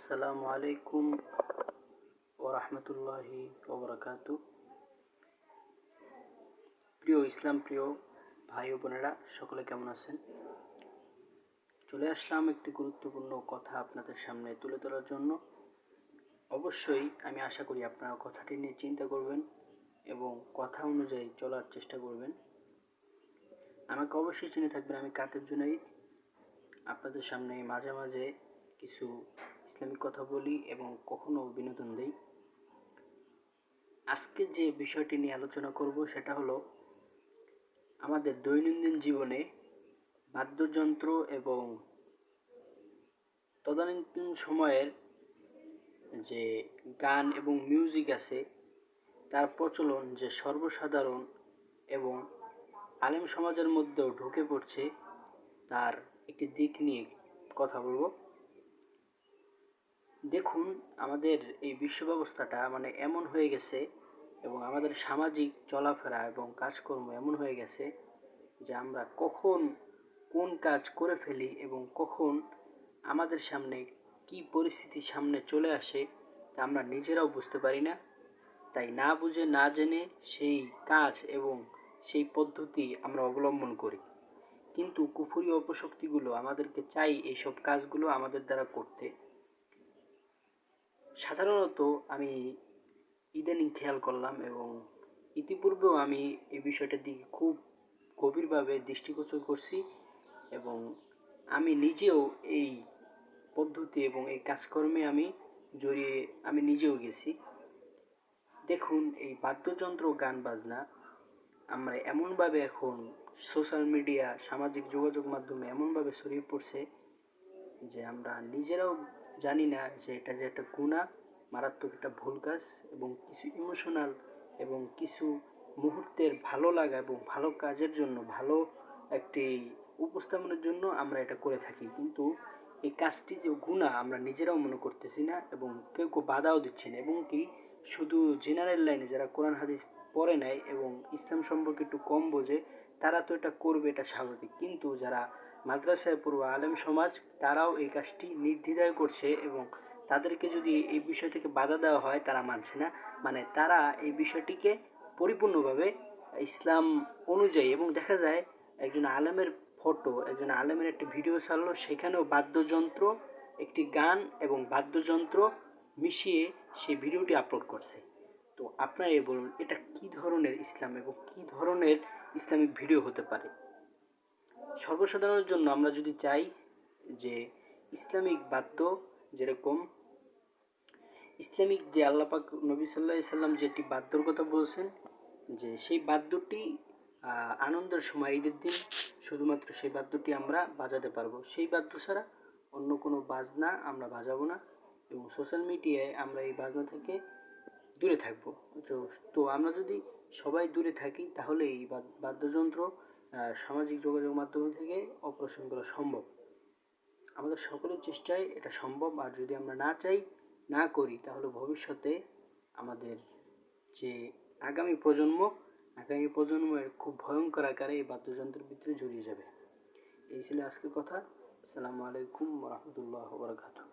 আসসালামু আলাইকুম ওরহমতুল্লাহি ওবরাকাতু। প্রিয় ইসলাম প্রিয় ভাই ও বোনেরা, সকলে কেমন আছেন? চলে আসলাম একটি গুরুত্বপূর্ণ কথা আপনাদের সামনে তুলে ধরার জন্য। অবশ্যই আমি আশা করি আপনারা কথাটি নিয়ে চিন্তা করবেন এবং কথা অনুযায়ী চলার চেষ্টা করবেন। আমাকে অবশ্যই চিনে থাকবেন, আমি কাদের জুনাইদ। আপনাদের সামনে মাঝে মাঝে কিছু ইসলামিক কথা বলি এবং কখনো বিনোদন দেই। আজকে যে বিষয়টি নিয়ে আলোচনা করব সেটা হলো আমাদের দৈনন্দিন জীবনে বাদ্যযন্ত্র এবং তদানীন্তন সময়ের যে গান এবং মিউজিক আছে তার প্রচলন যে সর্বসাধারণ এবং আলেম সমাজের মধ্যেও ঢুকে পড়ছে তার একটি দিক নিয়ে কথা বলবো। দেখুন, আমাদের এই বিশ্ব ব্যবস্থাটা এমন হয়ে গেছে এবং আমাদের সামাজিক চলাফেরা এবং কাজকর্ম এমন হয়ে গেছে যে আমরা কখন কোন কাজ করে ফেলি এবং কখন আমাদের সামনে কি পরিস্থিতি সামনে চলে আসে তা আমরা নিজেরাও বুঝতে পারি না। তাই না বুঝে না জেনে সেই কাজ এবং সেই পদ্ধতি আমরা অবলম্বন করি, কিন্তু কুফরি অপশক্তিগুলো আমাদেরকে চাই এইসব কাজগুলো আমাদের দ্বারা করতে। সাধারণত আমি ইদানিং খেয়াল করলাম এবং ইতিপূর্বেও আমি এই বিষয়টার দিকে খুব গভীরভাবে দৃষ্টিগোচর করছি এবং আমি নিজেও এই পদ্ধতি এবং এই কাজকর্মে আমি নিজেও গেছি। দেখুন, এই বাদ্যযন্ত্র গান বাজনা আমরা এমনভাবে এখন সোশ্যাল মিডিয়া সামাজিক যোগাযোগ মাধ্যমে এমনভাবে ছড়িয়ে পড়ছে যে আমরা নিজেরাও জানি না যে এটা যে একটা গুনাহ, মারাত্মক একটা ভুল কাজ এবং কিছু ইমোশনাল এবং কিছু মুহূর্তের ভালো লাগা এবং ভালো কাজের জন্য ভালো একটি উপস্থাপনের জন্য আমরা এটা করে থাকি, কিন্তু এই কাজটি যে গুনাহ আমরা নিজেরাও মনে করতেছি না এবং কেউ কেউ বাধাও দিচ্ছে না। এবং কি শুধু জেনারেল লাইনে যারা কোরআন হাদিস পড়ে নেয় এবং ইসলাম সম্পর্কে একটু কম বোঝে তারা তো এটা করবে, এটা স্বাভাবিক, কিন্তু যারা মাদ্রাসায় পড়ুয়া আলেম সমাজ তারাও এই কাজটি নির্দ্বিধায় করছে এবং তাদেরকে যদি এই বিষয় থেকে বাধা দেওয়া হয় তারা মানছে না। তারা এই বিষয়টিকে পরিপূর্ণভাবে ইসলাম অনুযায়ী, এবং দেখা যায় একজন আলেমের একজন আলেমের একটি ভিডিও ছাড়লো, সেখানেও বাদ্যযন্ত্র একটি গান এবং বাদ্যযন্ত্র মিশিয়ে সেই ভিডিওটি আপলোড করছে। তো আপনারা বলুন, এটা কি ধরনের ইসলাম এবং কি ধরনের ইসলামিক ভিডিও হতে পারে? সর্বসাধারণের জন্য আমরা যদি চাই যে ইসলামিক বাদ্য, যেরকম ইসলামিক যে আল্লাপাক নবী সাল্লাল্লাহু আলাইহি সাল্লাম যেটি বাদ্যর কথা বলছেন, যে সেই বাদ্যটি আনন্দের সময় ঈদের দিন শুধুমাত্র সেই বাদ্যটি আমরা বাজাতে পারবো, সেই বাদ্য ছাড়া অন্য কোনো বাজনা আমরা বাজাবো না এবং সোশ্যাল মিডিয়ায় আমরা এই বাজনা থেকে দূরে থাকবো। তো আমরা যদি সবাই দূরে থাকি তাহলে এই বাদ্যযন্ত্র সামাজিক যোগাযোগ মাধ্যম থেকে অপারেশন করা সম্ভব। আমাদের সকলের চেষ্টায় এটা সম্ভব, আর যদি আমরা না চাই না করি তাহলে ভবিষ্যতে আমাদের যে আগামী প্রজন্মের খুব ভয়ঙ্কর আকারে এই বাদ্যযন্ত্রের ভিতরে জড়িয়ে যাবে। এই ছিল আজকের কথা। আসসালামু আলাইকুম ওয়া রাহমাতুল্লাহি ওয়া বারাকাতুহু।